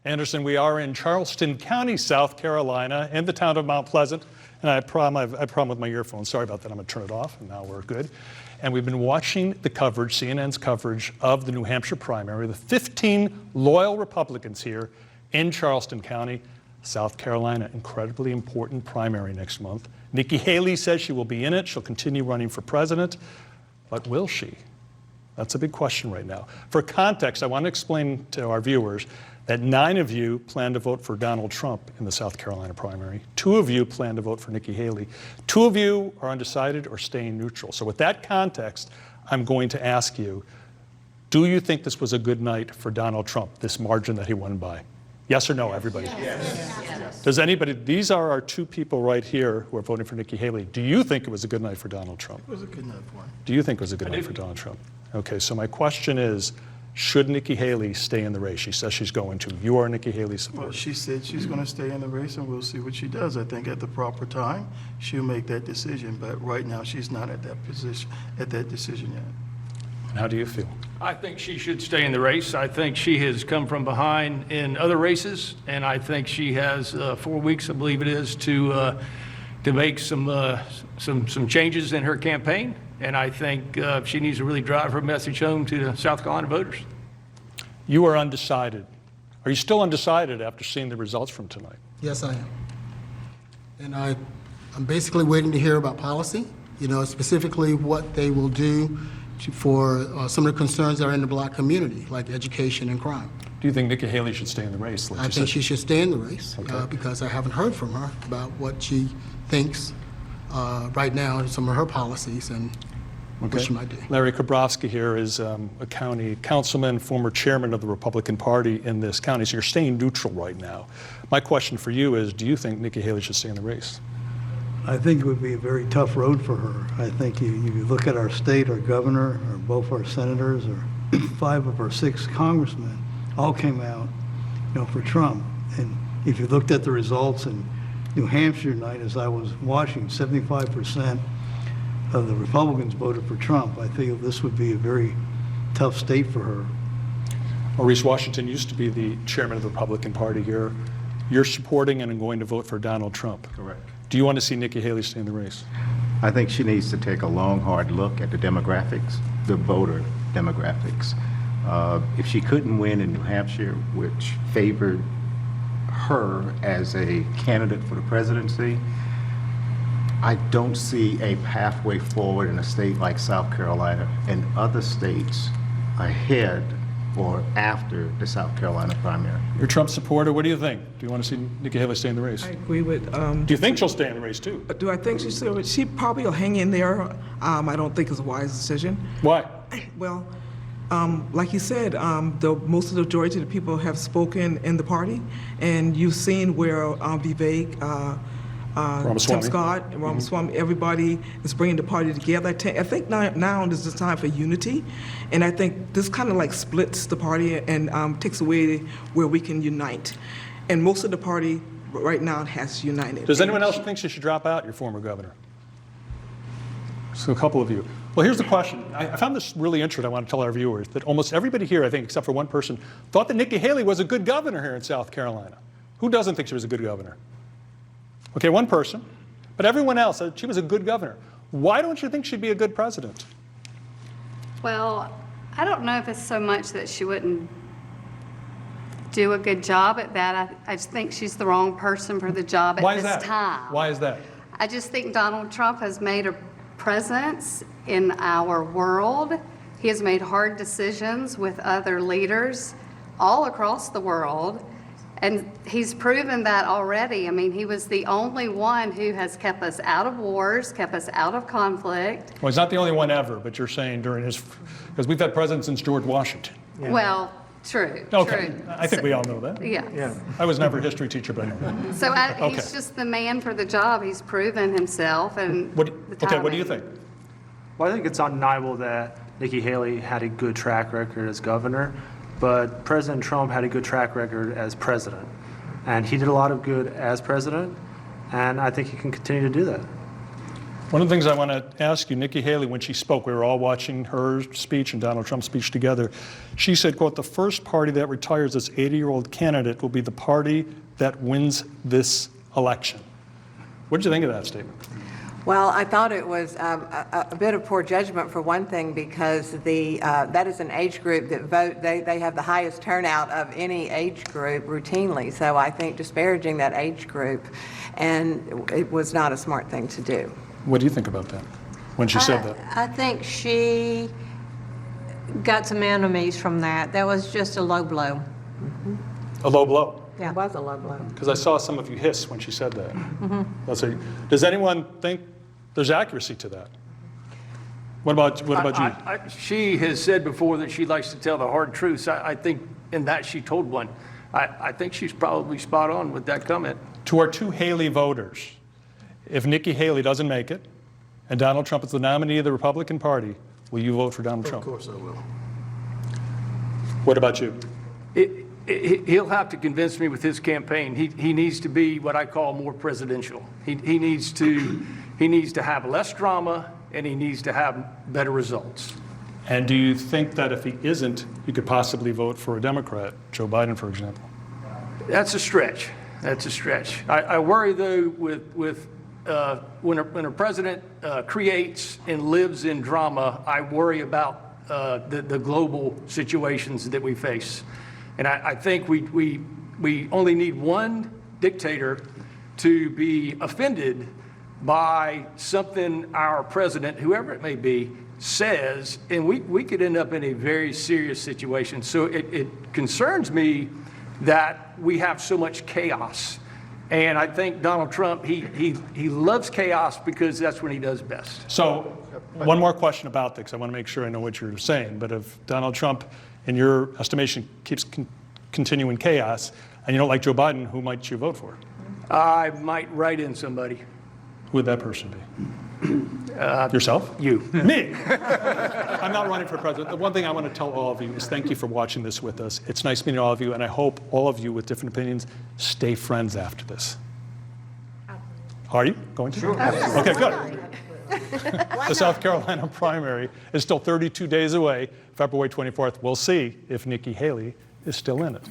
Anderson, we are in Charleston County, South Carolina, in the town of Mount Pleasant. And I have a problem with my earphones. Sorry about that. I'm going to turn it off, and now we're good. And we've been watching the coverage, CNN's coverage of the New Hampshire primary, the 15 loyal Republicans here in Charleston County, South Carolina. Incredibly important primary next month. Nikki Haley says she will be in it. She'll continue running for president. But will she? That's a big question right now. For context, I want to explain to our viewers that 9 of you plan to vote for Donald Trump in the South Carolina primary. 2 of you plan to vote for Nikki Haley. 2 of you are undecided or staying neutral. So with that context, I'm going to ask you, do you think this was a good night for Donald Trump, this margin that he won by? Yes or no, everybody? Yes. Does anybody, these are our 2 people right here who are voting for Nikki Haley. Do you think it was a good night for Donald Trump? It was a good night for him. Do you think it was a good night for Donald Trump? Okay, so my question is, should Nikki Haley stay in the race? She says she's going to. You are Nikki Haley's supporter. Well, she said she's going to stay in the race, and we'll see what she does. I think at the proper time, she'll make that decision. But right now, she's not at that position, at that decision yet. And how do you feel? I think she should stay in the race. I think she has come from behind in other races, and I think she has 4 weeks, I believe it is, to make some changes in her campaign. And I think she needs to really drive her message home to the South Carolina voters. You are undecided. Are you still undecided after seeing the results from tonight? Yes, I am. And I'm basically waiting to hear about policy, specifically what they will do for some of the concerns that are in the Black community, like education and crime. Do you think Nikki Haley should stay in the race? Like I think she should stay in the race because I haven't heard from her about what she thinks right now and some of her policies and what she might do. Larry Kabrowski here is a county councilman, former chairman of the Republican Party in this county. So you're staying neutral right now. My question for you is, do you think Nikki Haley should stay in the race? I think it would be a very tough road for her. I think you look at our state, our governor, or both our senators, or 5 of our 6 congressmen all came out, for Trump. And if you looked at the results in New Hampshire tonight, as I was watching, 75% of the Republicans voted for Trump. I feel this would be a very tough state for her. Maurice Washington used to be the chairman of the Republican Party here. You're supporting and going to vote for Donald Trump. Correct. Do you want to see Nikki Haley stay in the race? I think she needs to take a long, hard look at the demographics, the voter demographics. If she couldn't win in New Hampshire, which favored her as a candidate for the presidency, I don't see a pathway forward in a state like South Carolina and other states ahead or after the South Carolina primary. You're a Trump supporter. What do you think? Do you want to see Nikki Haley stay in the race? I agree with. Do you think she'll stay in the race too? Do I think she probably will hang in there. I don't think it's a wise decision. Why? Well, like you said, most of the majority of the people have spoken in the party, and you've seen where Vivek, Tim Scott, and Ramaswamy, everybody is bringing the party together. I think now is the time for unity, and I think this kind of like splits the party and takes away where we can unite. And most of the party right now has united. Does anyone else think she should drop out, your former governor? So a couple of you. Well, here's the question. I found this really interesting. I want to tell our viewers that almost everybody here, I think, except for one person, thought that Nikki Haley was a good governor here in South Carolina. Who doesn't think she was a good governor? Okay, one person, but everyone else said she was a good governor. Why don't you think she'd be a good president? Well, I don't know if it's so much that she wouldn't do a good job at that. I just think she's the wrong person for the job at this time. Why is that? I just think Donald Trump has made a presence in our world. He has made hard decisions with other leaders all across the world. And he's proven that already. I mean, he was the only one who has kept us out of wars, kept us out of conflict. Well, he's not the only one ever, but you're saying during his, because we've had presidents since George Washington. Yeah. Well, true. Okay, true. I think we all know that. Yeah. I was never a history teacher, but I know that. So he's just the man for the job. He's proven himself. And what do you think? Well, I think it's undeniable that Nikki Haley had a good track record as governor. But President Trump had a good track record as president. And he did a lot of good as president, and I think he can continue to do that. One of the things I want to ask you, Nikki Haley, when she spoke, we were all watching her speech and Donald Trump's speech together. She said, quote, "The first party that retires its 80-year-old candidate will be the party that wins this election." What did you think of that statement? Well, I thought it was a bit of poor judgment for one thing, because that is an age group that vote, they have the highest turnout of any age group routinely. So I think disparaging that age group, and it was not a smart thing to do. What do you think about that, when she said that? I think she got some enemies from that. That was just a low blow. A low blow? Yeah. It was a low blow. Because I saw some of you hiss when she said that. Let's see. Does anyone think there's accuracy to that? What about you? She has said before that she likes to tell the hard truths. I think in that she told one. I think she's probably spot on with that comment. To our two Haley voters, if Nikki Haley doesn't make it and Donald Trump is the nominee of the Republican Party, will you vote for Donald Of Trump? course I will. What about you? He'll have to convince me with his campaign. He needs to be what I call more presidential. He needs to have less drama, and he needs to have better results. And do you think that if he isn't, you could possibly vote for a Democrat, Joe Biden, for example? That's a stretch. That's a stretch. I worry, though, with when a president creates and lives in drama, I worry about the global situations that we face. And I think we only need one dictator to be offended by something our president, whoever it may be, says, and we could end up in a very serious situation. So it concerns me that we have so much chaos. And I think Donald Trump, he loves chaos because that's when he does best. So one more question about this. I want to make sure I know what you're saying. But if Donald Trump, in your estimation, keeps continuing chaos, and you don't like Joe Biden, who might you vote for? I might write in somebody. Who would that person be? Yourself? You. Me. I'm not running for president. The one thing I want to tell all of you is thank you for watching this with us. It's nice meeting all of you, and I hope all of you with different opinions stay friends after this. Are you going to? Sure. Okay, good. The South Carolina primary is still 32 days away, February 24th. We'll see if Nikki Haley is still in it.